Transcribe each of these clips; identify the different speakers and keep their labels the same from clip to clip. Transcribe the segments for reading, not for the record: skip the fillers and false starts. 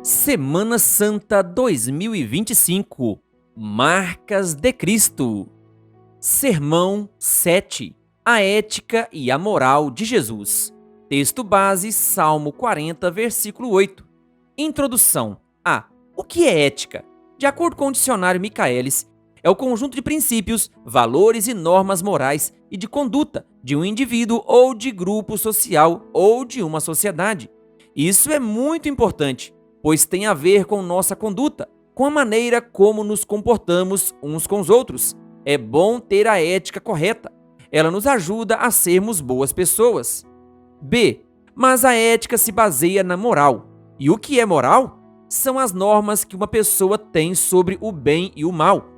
Speaker 1: Semana Santa 2025 Marcas de Cristo. Sermão 7 A ética e a moral de Jesus. Texto base: Salmo 40, versículo 8. Introdução a O que é ética? De acordo com o dicionário Michaelis, é o conjunto de princípios, valores e normas morais e de conduta de um indivíduo ou de grupo social ou de uma sociedade. Isso é muito importante, pois tem a ver com nossa conduta, com a maneira como nos comportamos uns com os outros. É bom ter a ética correta. Ela nos ajuda a sermos boas pessoas. B. Mas a ética se baseia na moral. E o que é moral? São as normas que uma pessoa tem sobre o bem e o mal.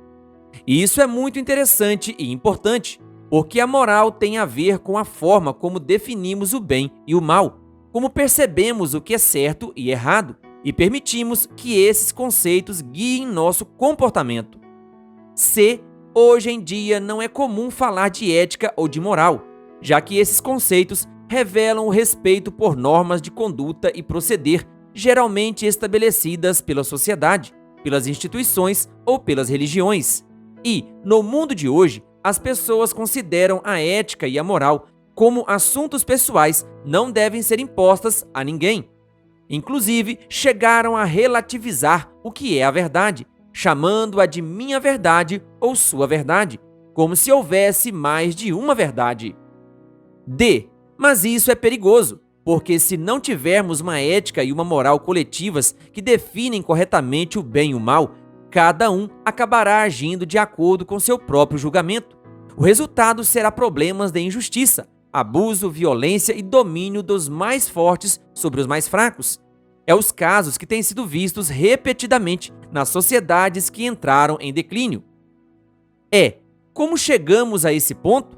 Speaker 1: E isso é muito interessante e importante, porque a moral tem a ver com a forma como definimos o bem e o mal, como percebemos o que é certo e errado, e permitimos que esses conceitos guiem nosso comportamento. C. Hoje em dia não é comum falar de ética ou de moral, já que esses conceitos revelam o respeito por normas de conduta e proceder, geralmente estabelecidas pela sociedade, pelas instituições ou pelas religiões. E, no mundo de hoje, as pessoas consideram a ética e a moral como assuntos pessoais, não devem ser impostas a ninguém. Inclusive, chegaram a relativizar o que é a verdade, chamando-a de minha verdade ou sua verdade, como se houvesse mais de uma verdade. D. Mas isso é perigoso, porque se não tivermos uma ética e uma moral coletivas que definem corretamente o bem e o mal, cada um acabará agindo de acordo com seu próprio julgamento. O resultado será problemas de injustiça, abuso, violência e domínio dos mais fortes sobre os mais fracos. É os casos que têm sido vistos repetidamente nas sociedades que entraram em declínio. Como chegamos a esse ponto?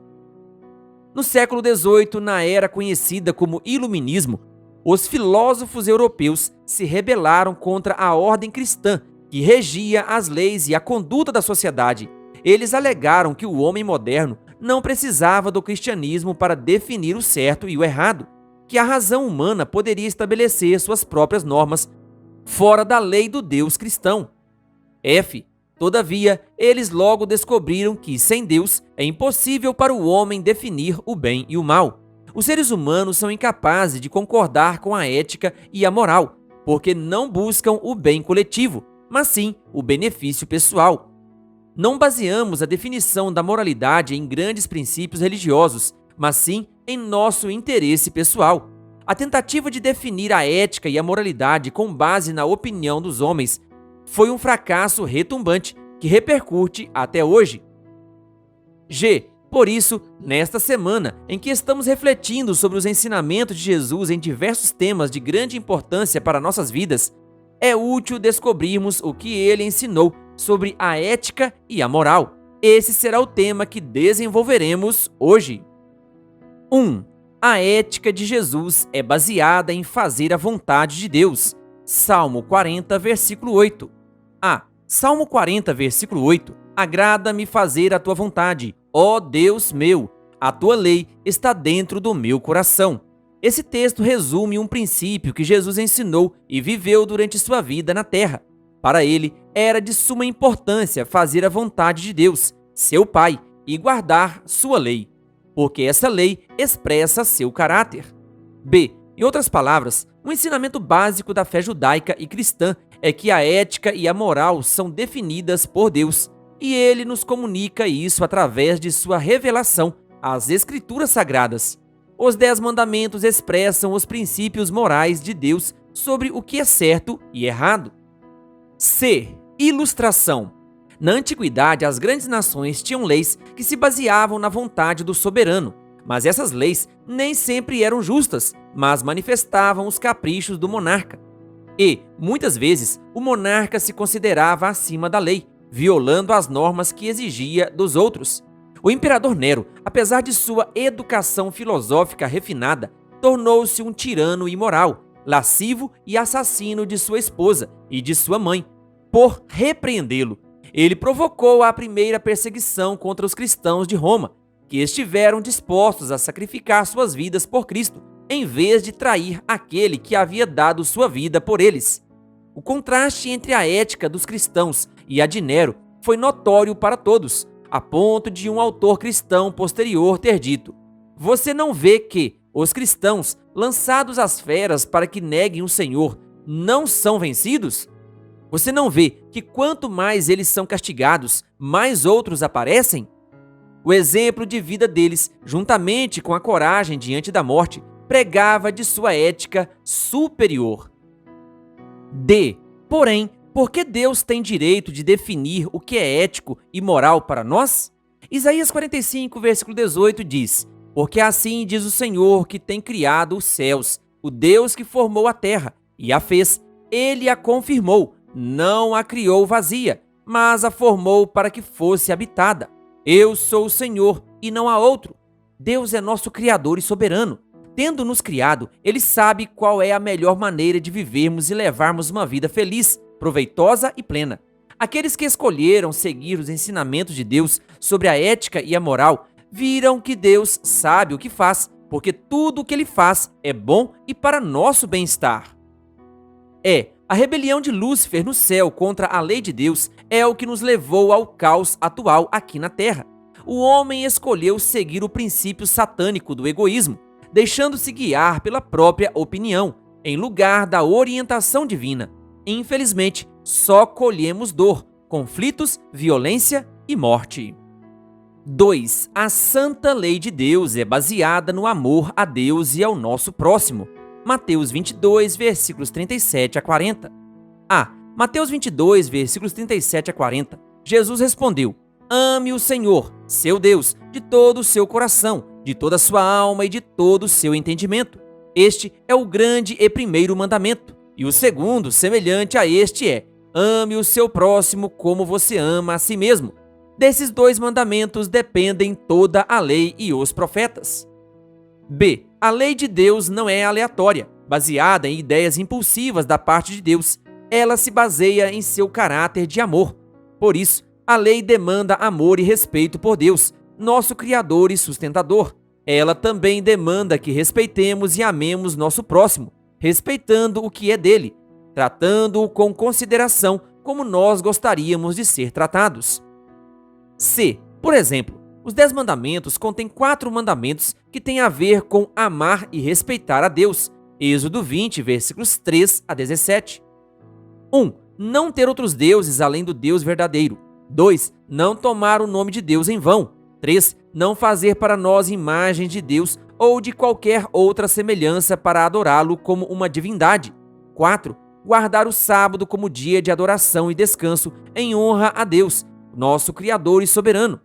Speaker 1: No século XVIII, na era conhecida como Iluminismo, os filósofos europeus se rebelaram contra a ordem cristã que regia as leis e a conduta da sociedade. Eles alegaram que o homem moderno não precisava do cristianismo para definir o certo e o errado, que a razão humana poderia estabelecer suas próprias normas fora da lei do Deus cristão. Todavia, eles logo descobriram que, sem Deus, é impossível para o homem definir o bem e o mal. Os seres humanos são incapazes de concordar com a ética e a moral, porque não buscam o bem coletivo, mas sim o benefício pessoal. Não baseamos a definição da moralidade em grandes princípios religiosos, mas sim em nosso interesse pessoal. A tentativa de definir a ética e a moralidade com base na opinião dos homens foi um fracasso retumbante que repercute até hoje. G. Por isso, nesta semana em que estamos refletindo sobre os ensinamentos de Jesus em diversos temas de grande importância para nossas vidas, é útil descobrirmos o que ele ensinou sobre a ética e a moral. Esse será o tema que desenvolveremos hoje. 1. A ética de Jesus é baseada em fazer a vontade de Deus. Salmo 40, versículo 8. Salmo 40, versículo 8. Agrada-me fazer a tua vontade, ó Deus meu, a tua lei está dentro do meu coração. Esse texto resume um princípio que Jesus ensinou e viveu durante sua vida na terra. Para ele, era de suma importância fazer a vontade de Deus, seu Pai, e guardar sua lei, porque essa lei expressa seu caráter. B. Em outras palavras, um ensinamento básico da fé judaica e cristã é que a ética e a moral são definidas por Deus, e ele nos comunica isso através de sua revelação, as Escrituras Sagradas. Os 10 mandamentos expressam os princípios morais de Deus sobre o que é certo e errado. C. Ilustração. Na antiguidade, as grandes nações tinham leis que se baseavam na vontade do soberano, mas essas leis nem sempre eram justas, mas manifestavam os caprichos do monarca. E, muitas vezes, o monarca se considerava acima da lei, violando as normas que exigia dos outros. O imperador Nero, apesar de sua educação filosófica refinada, tornou-se um tirano imoral, lascivo e assassino de sua esposa e de sua mãe. Por repreendê-lo, ele provocou a primeira perseguição contra os cristãos de Roma, que estiveram dispostos a sacrificar suas vidas por Cristo, em vez de trair aquele que havia dado sua vida por eles. O contraste entre a ética dos cristãos e a de Nero foi notório para todos, a ponto de um autor cristão posterior ter dito: "Você não vê que os cristãos, lançados às feras para que neguem o Senhor, não são vencidos? Você não vê que quanto mais eles são castigados, mais outros aparecem?" O exemplo de vida deles, juntamente com a coragem diante da morte, pregava de sua ética superior. D. Porém, por que Deus tem direito de definir o que é ético e moral para nós? Isaías 45, versículo 18 diz: "Porque assim diz o Senhor que tem criado os céus, o Deus que formou a terra e a fez, ele a confirmou, não a criou vazia, mas a formou para que fosse habitada. Eu sou o Senhor e não há outro." Deus é nosso Criador e soberano. Tendo nos criado, Ele sabe qual é a melhor maneira de vivermos e levarmos uma vida feliz, proveitosa e plena. Aqueles que escolheram seguir os ensinamentos de Deus sobre a ética e a moral, viram que Deus sabe o que faz, porque tudo o que Ele faz é bom e para nosso bem-estar. A rebelião de Lúcifer no céu contra a lei de Deus é o que nos levou ao caos atual aqui na Terra. O homem escolheu seguir o princípio satânico do egoísmo, deixando-se guiar pela própria opinião, em lugar da orientação divina. Infelizmente, só colhemos dor, conflitos, violência e morte. 2. A santa lei de Deus é baseada no amor a Deus e ao nosso próximo. Mateus 22, versículos 37 a 40. Mateus 22, versículos 37 a 40. Jesus respondeu: "Ame o Senhor, seu Deus, de todo o seu coração, de toda a sua alma e de todo o seu entendimento. Este é o grande e primeiro mandamento. E o segundo, semelhante a este, é: ame o seu próximo como você ama a si mesmo. Desses dois mandamentos dependem toda a lei e os profetas." B. A lei de Deus não é aleatória, baseada em ideias impulsivas da parte de Deus. Ela se baseia em seu caráter de amor. Por isso, a lei demanda amor e respeito por Deus, nosso Criador e sustentador. Ela também demanda que respeitemos e amemos nosso próximo, respeitando o que é dele, tratando-o com consideração como nós gostaríamos de ser tratados. C. Por exemplo, os 10 mandamentos contêm 4 mandamentos que têm a ver com amar e respeitar a Deus. Êxodo 20, versículos 3 a 17. 1. Não ter outros deuses além do Deus verdadeiro. 2. Não tomar o nome de Deus em vão. 3. Não fazer para nós imagens de Deus ou de qualquer outra semelhança para adorá-lo como uma divindade. 4. Guardar o sábado como dia de adoração e descanso em honra a Deus, nosso Criador e soberano.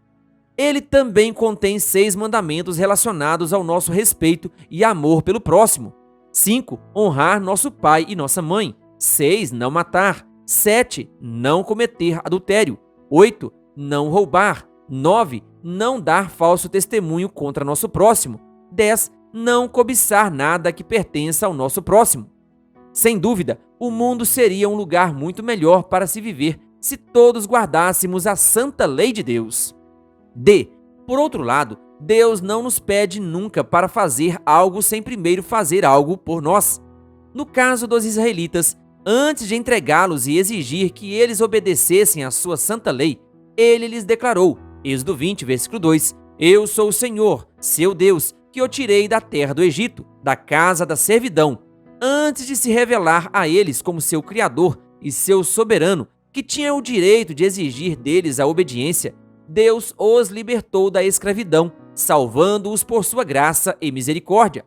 Speaker 1: Ele também contém 6 mandamentos relacionados ao nosso respeito e amor pelo próximo. 5. Honrar nosso pai e nossa mãe. 6. Não matar. 7. Não cometer adultério. 8. Não roubar. 9. Não dar falso testemunho contra nosso próximo. 10. Não cobiçar nada que pertença ao nosso próximo. Sem dúvida, o mundo seria um lugar muito melhor para se viver se todos guardássemos a santa lei de Deus. D. Por outro lado, Deus não nos pede nunca para fazer algo sem primeiro fazer algo por nós. No caso dos israelitas, antes de entregá-los e exigir que eles obedecessem à sua santa lei, ele lhes declarou, Êxodo 20, versículo 2, "Eu sou o Senhor, seu Deus, que o tirei da terra do Egito, da casa da servidão." Antes de se revelar a eles como seu Criador e seu soberano, que tinha o direito de exigir deles a obediência, Deus os libertou da escravidão, salvando-os por sua graça e misericórdia.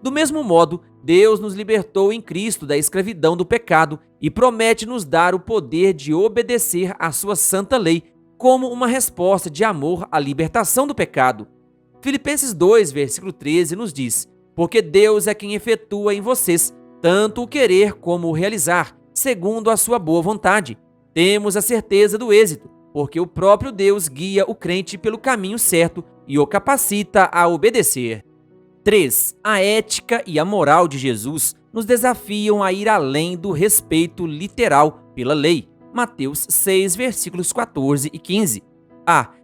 Speaker 1: Do mesmo modo, Deus nos libertou em Cristo da escravidão do pecado e promete nos dar o poder de obedecer à sua santa lei como uma resposta de amor à libertação do pecado. Filipenses 2, versículo 13 nos diz: "Porque Deus é quem efetua em vocês tanto o querer como o realizar, segundo a sua boa vontade. Temos a certeza do êxito, porque o próprio Deus guia o crente pelo caminho certo e o capacita a obedecer." 3. A ética e a moral de Jesus nos desafiam a ir além do respeito literal pela lei. Mateus 6, versículos 14 e 15.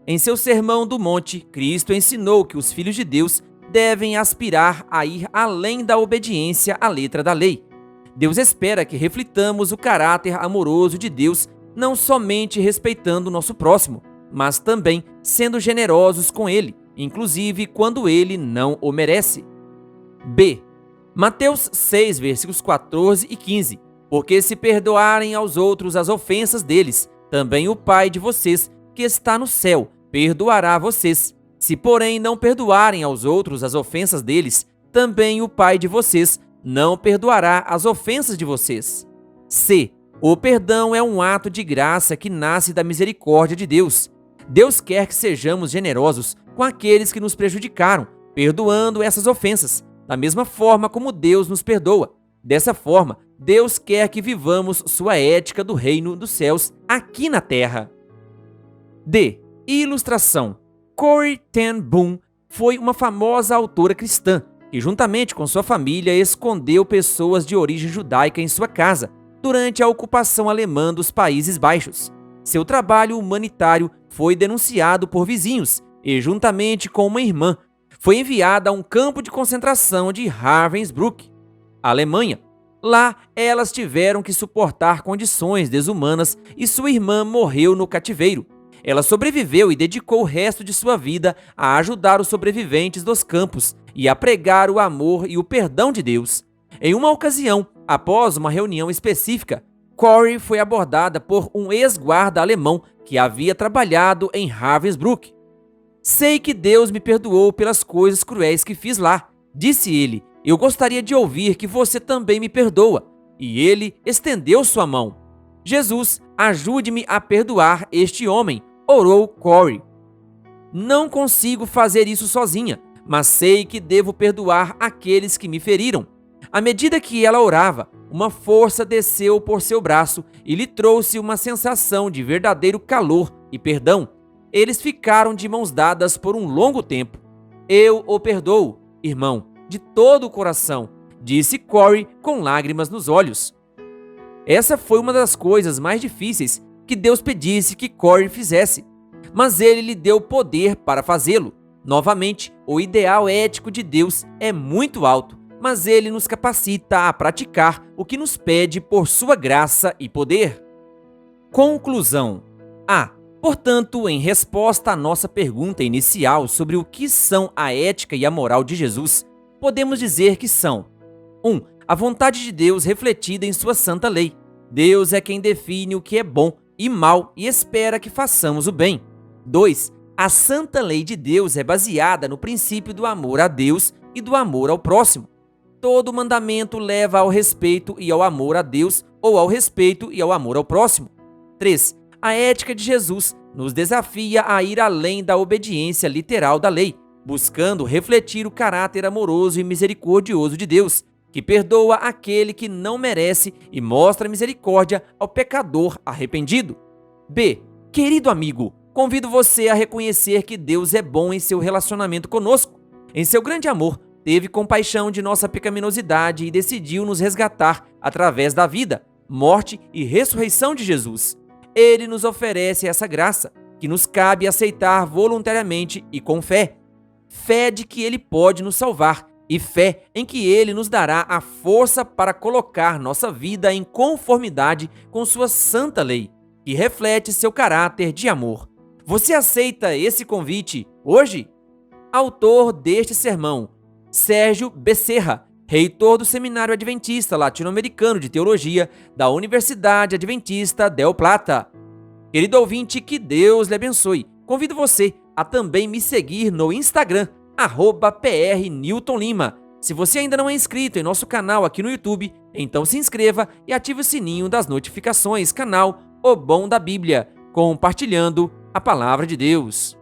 Speaker 1: Em seu Sermão do Monte, Cristo ensinou que os filhos de Deus devem aspirar a ir além da obediência à letra da lei. Deus espera que reflitamos o caráter amoroso de Deus, não somente respeitando o nosso próximo, mas também sendo generosos com ele, inclusive quando ele não o merece. B. Mateus 6, versículos 14 e 15. Porque se perdoarem aos outros as ofensas deles, também o Pai de vocês, que está no céu, perdoará a vocês. Se, porém, não perdoarem aos outros as ofensas deles, também o Pai de vocês não perdoará as ofensas de vocês. C. O perdão é um ato de graça que nasce da misericórdia de Deus. Deus quer que sejamos generosos com aqueles que nos prejudicaram, perdoando essas ofensas, da mesma forma como Deus nos perdoa. Dessa forma, Deus quer que vivamos sua ética do reino dos céus aqui na terra. D. Ilustração. Corrie ten Boom foi uma famosa autora cristã que, juntamente com sua família, escondeu pessoas de origem judaica em sua casa durante a ocupação alemã dos Países Baixos. Seu trabalho humanitário foi denunciado por vizinhos e, juntamente com uma irmã, foi enviada a um campo de concentração de Ravensbrück, Alemanha. Lá, elas tiveram que suportar condições desumanas e sua irmã morreu no cativeiro. Ela sobreviveu e dedicou o resto de sua vida a ajudar os sobreviventes dos campos e a pregar o amor e o perdão de Deus. Em uma ocasião, após uma reunião específica, Corrie foi abordada por um ex-guarda alemão que havia trabalhado em Ravensbrück. "Sei que Deus me perdoou pelas coisas cruéis que fiz lá", disse ele. "Eu gostaria de ouvir que você também me perdoa." E ele estendeu sua mão. "Jesus, ajude-me a perdoar este homem", orou Corrie. "Não consigo fazer isso sozinha, mas sei que devo perdoar aqueles que me feriram." À medida que ela orava, uma força desceu por seu braço e lhe trouxe uma sensação de verdadeiro calor e perdão. Eles ficaram de mãos dadas por um longo tempo. "Eu o perdoo, irmão, de todo o coração", disse Corrie com lágrimas nos olhos. Essa foi uma das coisas mais difíceis que Deus pedisse que Corrie fizesse, mas ele lhe deu poder para fazê-lo. Novamente, o ideal ético de Deus é muito alto, mas ele nos capacita a praticar o que nos pede por sua graça e poder. Conclusão. A. Portanto, em resposta à nossa pergunta inicial sobre o que são a ética e a moral de Jesus, podemos dizer que são: 1. A vontade de Deus refletida em sua santa lei. Deus é quem define o que é bom e mal e espera que façamos o bem. 2. A santa lei de Deus é baseada no princípio do amor a Deus e do amor ao próximo. Todo mandamento leva ao respeito e ao amor a Deus ou ao respeito e ao amor ao próximo. 3. A ética de Jesus nos desafia a ir além da obediência literal da lei, buscando refletir o caráter amoroso e misericordioso de Deus, que perdoa aquele que não merece e mostra misericórdia ao pecador arrependido. B. Querido amigo, convido você a reconhecer que Deus é bom em seu relacionamento conosco. Em seu grande amor, teve compaixão de nossa pecaminosidade e decidiu nos resgatar através da vida, morte e ressurreição de Jesus. Ele nos oferece essa graça, que nos cabe aceitar voluntariamente e com fé. Fé de que Ele pode nos salvar e fé em que Ele nos dará a força para colocar nossa vida em conformidade com sua santa lei, que reflete seu caráter de amor. Você aceita esse convite hoje? Autor deste sermão, Sérgio Becerra, reitor do Seminário Adventista Latino-Americano de Teologia da Universidade Adventista Del Plata. Querido ouvinte, que Deus lhe abençoe. Convido você a também me seguir no Instagram, @PRNewtonLima. Se você ainda não é inscrito em nosso canal aqui no YouTube, então se inscreva e ative o sininho das notificações, canal O Bom da Bíblia, compartilhando a Palavra de Deus.